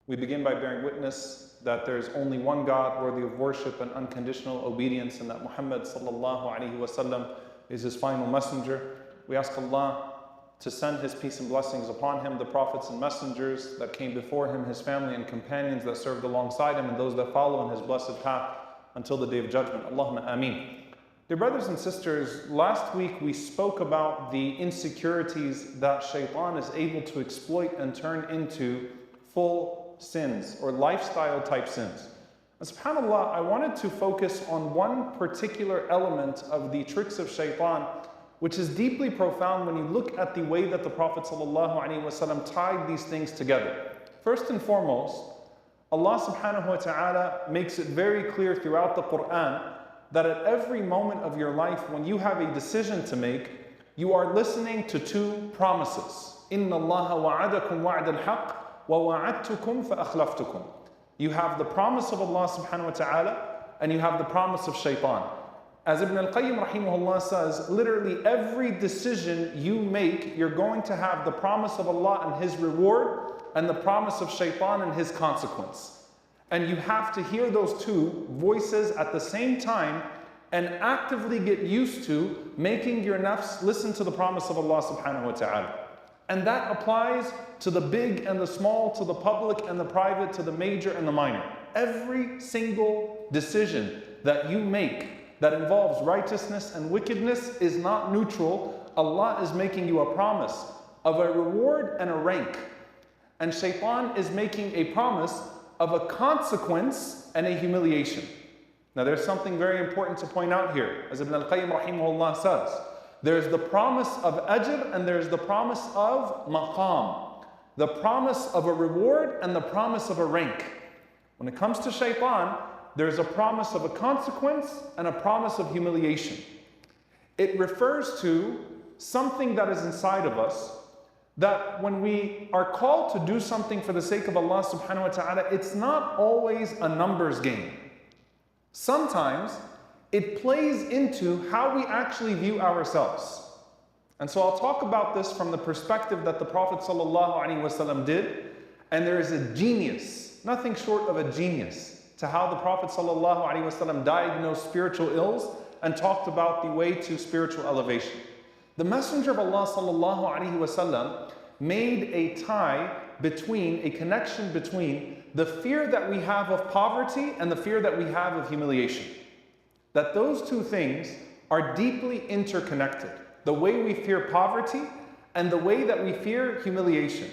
We begin by bearing witness that there is only one God worthy of worship and unconditional obedience, and that Muhammad sallallahu alaihi wasallam is his final messenger. We ask Allah to send His peace and blessings upon him, the prophets and messengers that came before him, his family and companions that served alongside him, and those that follow in his blessed path until the day of judgment. Allahumma ameen. Dear brothers and sisters, last week we spoke about the insecurities that Shaytan is able to exploit and turn into full sins or lifestyle type sins. And subhanAllah, I wanted to focus on one particular element of the tricks of Shaytan, which is deeply profound when you look at the way that the Prophet ﷺ tied these things together. First and foremost, Allah subhanahu wa ta'ala makes it very clear throughout the Quran that at every moment of your life, when you have a decision to make, you are listening to two promises. إِنَّ اللَّهَ وَعَدَكُمْ وَعْدَ الْحَقِّ وَوَعَدْتُكُمْ فَأَخْلَفْتُكُمْ. You have the promise of Allah subhanahu wa ta'ala and you have the promise of Shaytan. As Ibn al-Qayyim rahimahullah says, literally every decision you make, you're going to have the promise of Allah and His reward and the promise of Shaytan and his consequence. And you have to hear those two voices at the same time and actively get used to making your nafs listen to the promise of Allah subhanahu wa ta'ala. And that applies to the big and the small, to the public and the private, to the major and the minor. Every single decision that you make that involves righteousness and wickedness is not neutral. Allah is making you a promise of a reward and a rank. And Shaytan is making a promise of a consequence and a humiliation. Now there's something very important to point out here. As Ibn al-Qayyim rahimahullah says, there's the promise of ajr and there's the promise of maqam. The promise of a reward and the promise of a rank. When it comes to Shaytan, there's a promise of a consequence and a promise of humiliation. It refers to something that is inside of us, that when we are called to do something for the sake of Allah subhanahu wa ta'ala, it's not always a numbers game. Sometimes it plays into how we actually view ourselves. And so I'll talk about this from the perspective that the Prophet ﷺ did, and there is a genius, nothing short of a genius, to how the Prophet ﷺ diagnosed spiritual ills and talked about the way to spiritual elevation. The Messenger of Allah ﷺ made a tie between, a connection between the fear that we have of poverty and the fear that we have of humiliation. That those two things are deeply interconnected. The way we fear poverty and the way that we fear humiliation.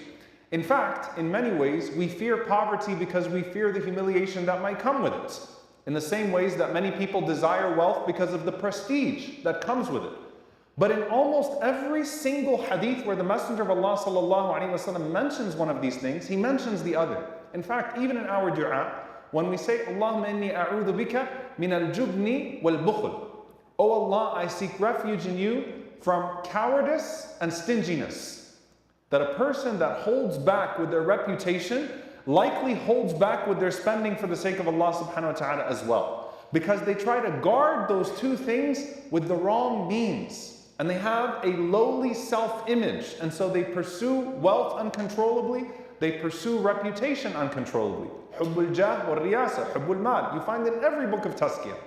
In fact, in many ways, we fear poverty because we fear the humiliation that might come with it. In the same ways that many people desire wealth because of the prestige that comes with it. But in almost every single hadith where the Messenger of Allah ﷺ mentions one of these things, he mentions the other. In fact, even in our dua, when we say, Allahumma inni a'udhu bika min al-jubni wal-bukhl. Oh Allah, I seek refuge in you from cowardice and stinginess. That a person that holds back with their reputation likely holds back with their spending for the sake of Allah subhanahu wa ta'ala as well. Because they try to guard those two things with the wrong means. And they have a lowly self-image. And so they pursue wealth uncontrollably. They pursue reputation uncontrollably. Hubbul jah wa riyasa, hubbul mal. You find it in every book of Tazkiyah.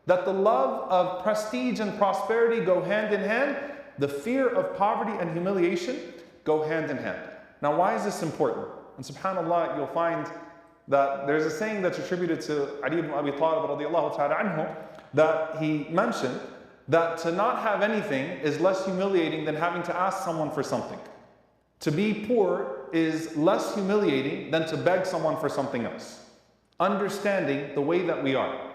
That the love of prestige and prosperity go hand in hand. The fear of poverty and humiliation go hand in hand. Now why is this important? And subhanAllah, you'll find that there's a saying that's attributed to Ali ibn Abi Talib radiallahu ta'ala anhu, that he mentioned that to not have anything is less humiliating than having to ask someone for something. To be poor is less humiliating than to beg someone for something else. Understanding the way that we are.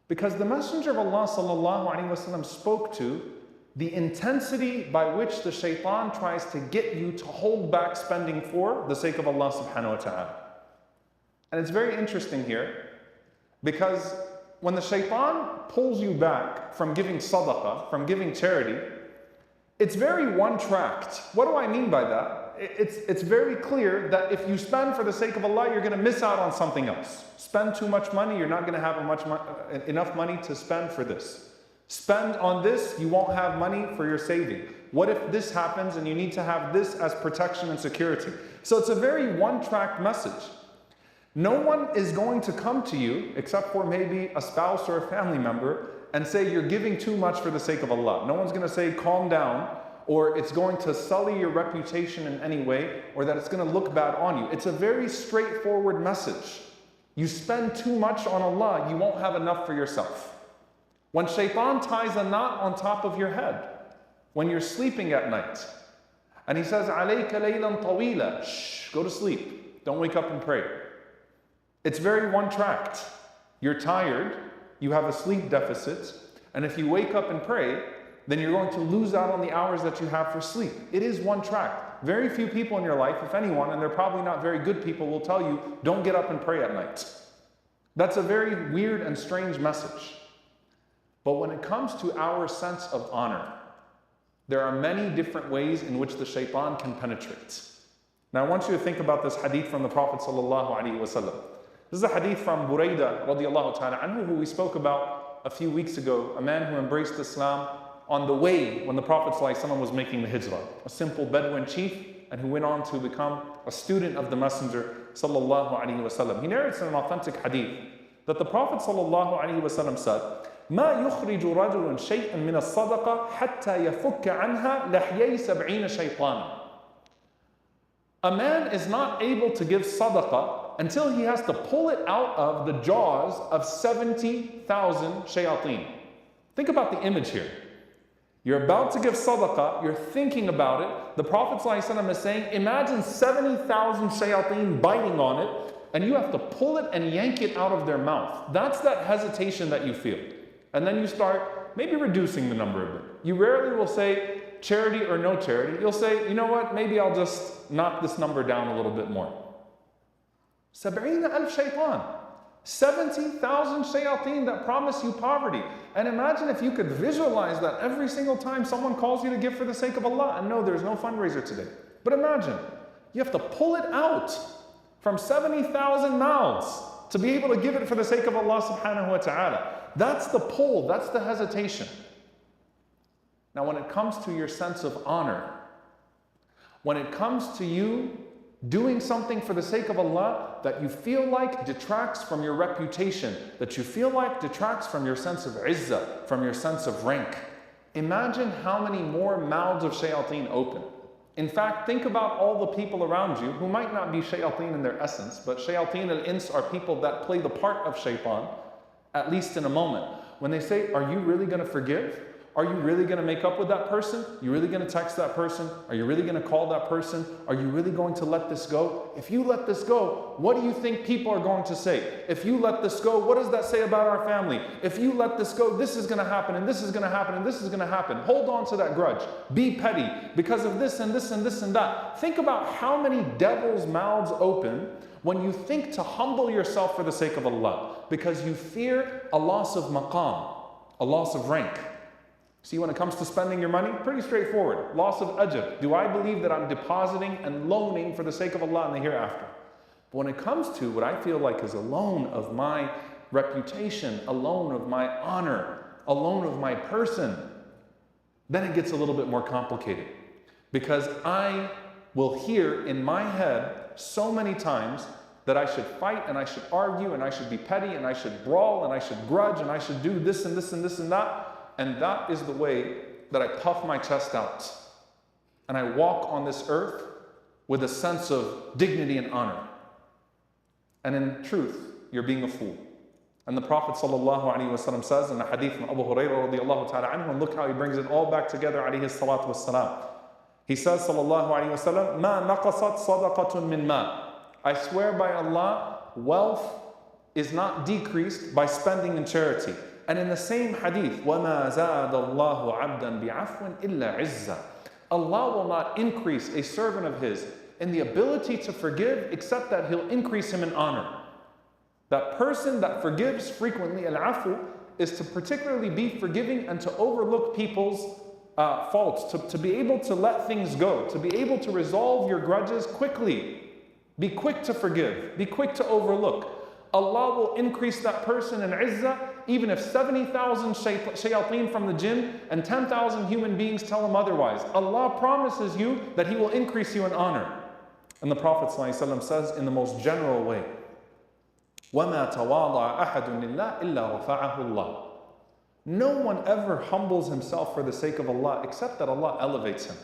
Because the Messenger of Allah ﷺ spoke to the intensity by which the Shaytan tries to get you to hold back spending for the sake of Allah subhanahu wa ta'ala. And it's very interesting here, because when the Shaytan pulls you back from giving sadaqah, from giving charity, it's very one-tracked. What do I mean by that? It's very clear that if you spend for the sake of Allah, you're going to miss out on something else. Spend too much money, you're not going to have enough money to spend for this. Spend on this, you won't have money for your saving. What if this happens and you need to have this as protection and security? So it's a very one-track message. No one is going to come to you, except for maybe a spouse or a family member, and say you're giving too much for the sake of Allah. No one's going to say calm down, or it's going to sully your reputation in any way, or that it's going to look bad on you. It's a very straightforward message. You spend too much on Allah, you won't have enough for yourself. When Shaytan ties a knot on top of your head, when you're sleeping at night, and he says, عَلَيْكَ لَيْلًا طَوِيلًا, shh, go to sleep, don't wake up and pray. It's very one-tracked. You're tired, you have a sleep deficit, and if you wake up and pray, then you're going to lose out on the hours that you have for sleep. It is one track. Very few people in your life, if anyone, and they're probably not very good people, will tell you, don't get up and pray at night. That's a very weird and strange message. But when it comes to our sense of honor, there are many different ways in which the shaitan can penetrate. Now I want you to think about this hadith from the Prophet ﷺ. This is a hadith from Burayda radiallahu ta'ala anhu, who we spoke about a few weeks ago, a man who embraced Islam on the way when the Prophet ﷺ was making the hijrah, a simple Bedouin chief, and who went on to become a student of the Messenger ﷺ. He narrates in an authentic hadith that the Prophet ﷺ said, ما يخرج رجل شيئا من الصدقة حتى يفك عنها لحيي 70 شيطانا. A man is not able to give sadaqah until he has to pull it out of the jaws of 70,000 shayateen. Think about the image here. You're about to give sadaqah, you're thinking about it. The Prophet ﷺ is saying, imagine 70,000 shayateen biting on it, and you have to pull it and yank it out of their mouth. That's that hesitation that you feel. And then you start maybe reducing the number a bit. You rarely will say charity or no charity. You'll say, you know what, maybe I'll just knock this number down a little bit more. 70,000 shaytan. 70,000 shayateen that promise you poverty. And imagine if you could visualize that every single time someone calls you to give for the sake of Allah. And no, there's no fundraiser today. But imagine, you have to pull it out from 70,000 mouths to be able to give it for the sake of Allah subhanahu wa ta'ala. That's the pull, that's the hesitation. Now when it comes to your sense of honor, when it comes to you doing something for the sake of Allah that you feel like detracts from your reputation, that you feel like detracts from your sense of izzah, from your sense of rank, imagine how many more mouths of shayateen open. In fact, think about all the people around you who might not be shayateen in their essence, but shayateen al-ins are people that play the part of shaitan, at least in a moment. When they say, are you really going to forgive? Are you really going to make up with that person? Are you really going to text that person? Are you really going to call that person? Are you really going to let this go? If you let this go, what do you think people are going to say? If you let this go, what does that say about our family? If you let this go, this is going to happen, and this is going to happen, and this is going to happen. Hold on to that grudge. Be petty because of this and this and this and that. Think about how many devils' mouths open when you think to humble yourself for the sake of Allah, because you fear a loss of maqam, a loss of rank. See, when it comes to spending your money, pretty straightforward. Loss of ajr. Do I believe that I'm depositing and loaning for the sake of Allah in the hereafter? But when it comes to what I feel like is a loan of my reputation, a loan of my honor, a loan of my person, then it gets a little bit more complicated. Because I will hear in my head so many times that I should fight and I should argue and I should be petty and I should brawl and I should grudge and I should do this and this and this and that. And that is the way that I puff my chest out. And I walk on this earth with a sense of dignity and honor. And in truth, you're being a fool. And the Prophet ﷺ says in the hadith from Abu Hurairah radiallahu ta'ala anhu, and look how he brings it all back together, alayhi salatu wassalam. He says, sallallahu alayhi wa sallam, مَا نَقَصَتْ صَدَقَةٌ مِّن مَا. I swear by Allah, wealth is not decreased by spending in charity. And in the same hadith, وَمَا زَادَ اللَّهُ عَبْدًا بِعَفْوٍ إِلَّا عِزًّا. Allah will not increase a servant of His in the ability to forgive except that He'll increase him in honor. That person that forgives frequently, al-afu, is to particularly be forgiving and to overlook people's faults, to be able to let things go, to be able to resolve your grudges quickly. Be quick to forgive, be quick to overlook. Allah will increase that person in izzah, even if 70,000 shayateen from the jinn and 10,000 human beings tell him otherwise. Allah promises you that He will increase you in honor. And the Prophet ﷺ says in the most general way, وَمَا تَوَاضَعَ أَحَدٌ لِلَّهِ إِلَّا رَفَعَهُ اللَّهُ. No one ever humbles himself for the sake of Allah except that Allah elevates him.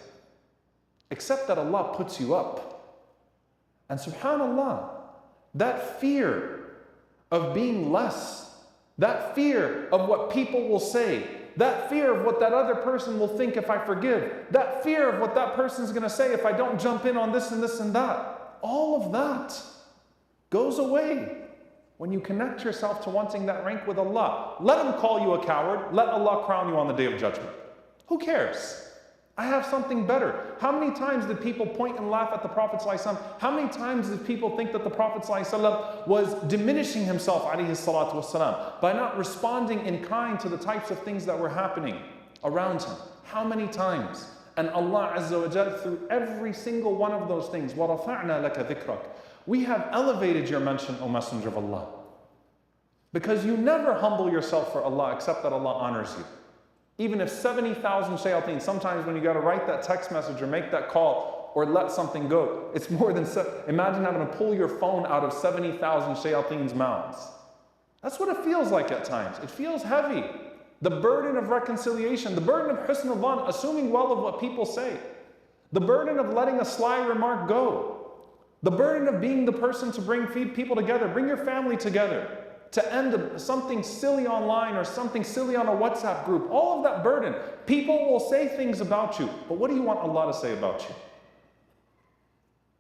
Except that Allah puts you up. And subhanAllah, that fear of being less, that fear of what people will say, that fear of what that other person will think if I forgive, that fear of what that person's going to say if I don't jump in on this and this and that, all of that goes away when you connect yourself to wanting that rank with Allah. Let him call you a coward. Let Allah crown you on the Day of Judgment. Who cares? I have something better. How many times did people point and laugh at the Prophet ﷺ? How many times did people think that the Prophet ﷺ was diminishing himself ﷺ, by not responding in kind to the types of things that were happening around him? How many times? And Allah Azza wa Jal, through every single one of those things, وَرَفَعْنَا لَكَ ذِكْرَكَ, we have elevated your mention, O Messenger of Allah. Because you never humble yourself for Allah except that Allah honors you. Even if 70,000 shayateen, sometimes when you got to write that text message or make that call or let something go, it's more than, imagine having to pull your phone out of 70,000 shayateen's mouths. That's what it feels like at times. It feels heavy. The burden of reconciliation, the burden of husn al-dhan, assuming well of what people say, the burden of letting a sly remark go, the burden of being the person to bring people together, bring your family together, to end something silly online or something silly on a WhatsApp group, all of that burden. People will say things about you, but what do you want Allah to say about you?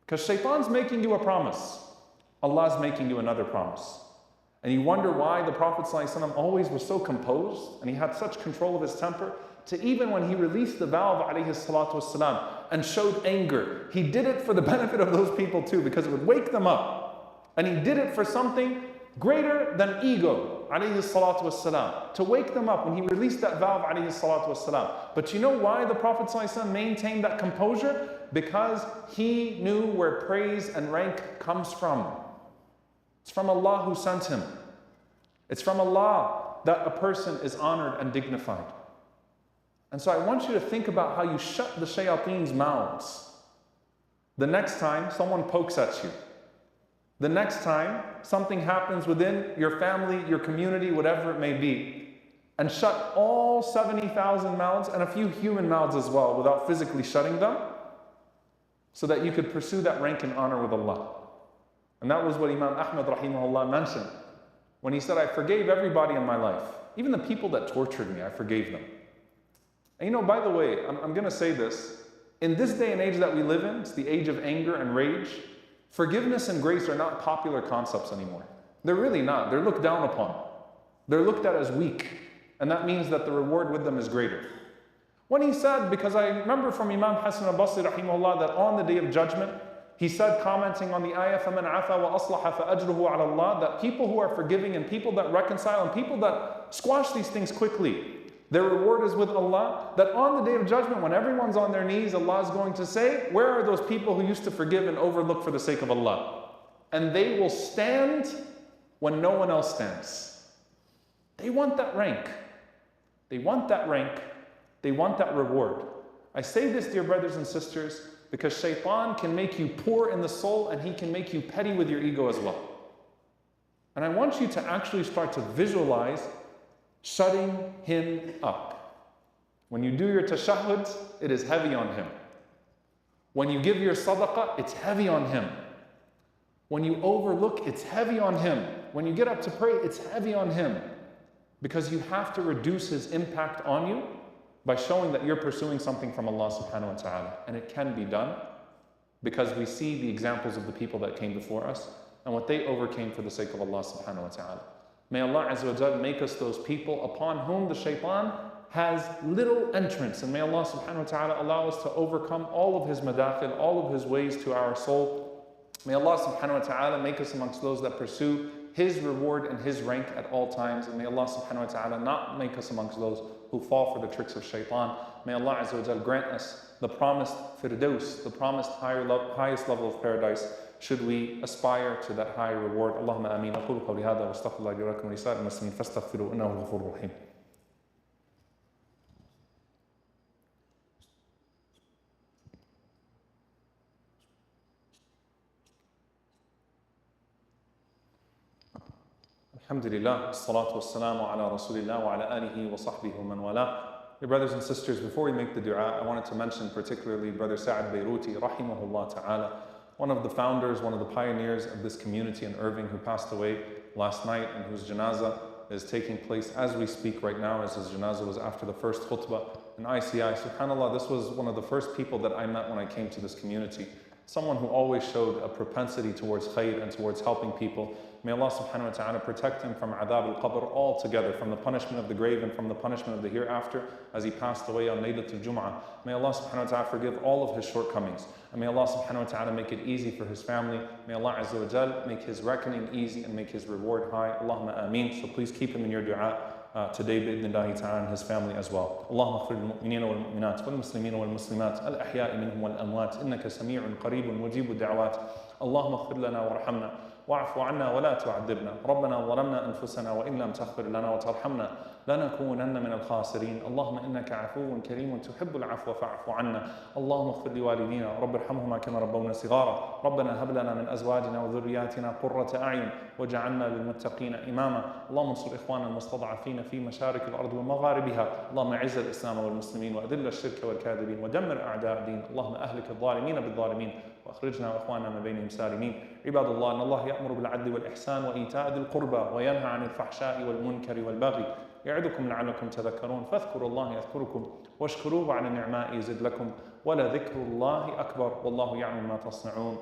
Because Shaytan's making you a promise, Allah's making you another promise. And you wonder why the Prophet ﷺ always was so composed and he had such control of his temper, to even when he released the vow of alayhi salatu wasalam and showed anger, he did it for the benefit of those people too, because it would wake them up. And he did it for something greater than ego, alayhi salatu wassalam, to wake them up when he released that vow of alayhi salatu wassalam. But you know why the Prophet ﷺ maintained that composure? Because he knew where praise and rank comes from. It's from Allah who sent him. It's from Allah that a person is honored and dignified. And so I want you to think about how you shut the shayateen's mouths. The next time someone pokes at you, the next time something happens within your family, your community, whatever it may be, and shut all 70,000 mouths and a few human mouths as well without physically shutting them, so that you could pursue that rank and honor with Allah. And that was what Imam Ahmad rahimahullah mentioned when he said, I forgave everybody in my life. Even the people that tortured me, I forgave them. And you know, by the way, I'm going to say this. In this day and age that we live in, it's the age of anger and rage. Forgiveness and grace are not popular concepts anymore. They're really not. They're looked down upon. They're looked at as weak. And that means that the reward with them is greater. When he said, because I remember from Imam Hassan al-Basri rahimahullah that on the Day of Judgment, he said, commenting on the ayah, فَمَنْ عَفَى وَأَصْلَحَ فَأَجْرُهُ عَلَى اللَّهِ, that people who are forgiving and people that reconcile and people that squash these things quickly, their reward is with Allah. That on the Day of Judgment, when everyone's on their knees, Allah is going to say, where are those people who used to forgive and overlook for the sake of Allah? And they will stand when no one else stands. They want that rank. They want that rank. They want that reward. I say this, dear brothers and sisters, because Shaytan can make you poor in the soul and he can make you petty with your ego as well. And I want you to actually start to visualize shutting him up. When you do your tashahhud, it is heavy on him. When you give your sadaqah, it's heavy on him. When you overlook, it's heavy on him. When you get up to pray, it's heavy on him. Because you have to reduce his impact on you by showing that you're pursuing something from Allah subhanahu wa ta'ala. And it can be done because we see the examples of the people that came before us and what they overcame for the sake of Allah subhanahu wa ta'ala. May Allah Azza wa Jal make us those people upon whom the shaitan has little entrance. And may Allah subhanahu wa ta'ala allow us to overcome all of his madakhil, all of his ways to our soul. May Allah subhanahu wa ta'ala make us amongst those that pursue his reward and his rank at all times. And may Allah subhanahu wa ta'ala not make us amongst those who fall for the tricks of shaitan. May Allah Azza wa Jal grant us the promised firdaus, the promised highest level of paradise, should we aspire to that high reward. Allahumma ameen. أقول قولي هذا واستغفر الله لي ولكم ولسائر المسلمين فاستغفروه إنه هو الغفور الرحيم. Alhamdulillah, as-salatu was-salamu ala rasulillah wa ala alihi wa sahbihi wa man wala. Dear brothers and sisters, before we make the dua, I wanted to mention particularly Brother Sa'ad Beiruti, rahimahullah ta'ala, one of the founders, one of the pioneers of this community in Irving, who passed away last night and whose janazah is taking place as we speak right now, as his janazah was after the first khutbah in ICI. SubhanAllah, this was one of the first people that I met when I came to this community. Someone who always showed a propensity towards khair and towards helping people. May Allah subhanahu wa ta'ala protect him from adhab al-qabr altogether, from the punishment of the grave and from the punishment of the hereafter, as he passed away on Laylatul Jummah. May Allah subhanahu wa ta'ala forgive all of his shortcomings. And may Allah subhanahu wa ta'ala make it easy for his family. May Allah azza wa jal make his reckoning easy and make his reward high. Allahumma ameen. So please keep him in your dua today, bi'idhnillahi ta'ala, and his family as well. Allahumma aghfir lil-mu'minina wal-mu'minat wal-muslimina wal-muslimat al-ahya'i minhum wal-amwat innaka sami'un qareebun mujibu da'awat. Allahumma aghfir lana warhamna واعف عنا ولا تعذبنا ربنا ظلمنا أنفسنا وإن لم تغفر لنا وترحمنا لنكونن من الخاسرين اللهم إنك عفو كريم تحب العفو فاعف عنا اللهم اغفر لوالدينا رب ارحمهما كما ربونا صغارا ربنا هب لنا من أزواجنا وذرياتنا قرة أعين واجعلنا للمتقين إماما اللهم انصر إخواننا المستضعفين في مشارق الأرض ومغاربها اللهم أعز الإسلام والمسلمين وأذل الشرك والكاذبين ودمر أعداء الدين اللهم أهلك الظالمين بالظالمين وأخرجنا وإخواننا من بينهم سالمين عباد الله إن الله يأمر بالعدل والإحسان وإيتاء ذي القربى وينهى عن الفحشاء والمنكر والبغي يعظكم لعلكم تذكرون فاذكروا الله يذكركم واشكروه على نعمائه يزد لكم ولذكر الله أكبر والله يعلم ما تصنعون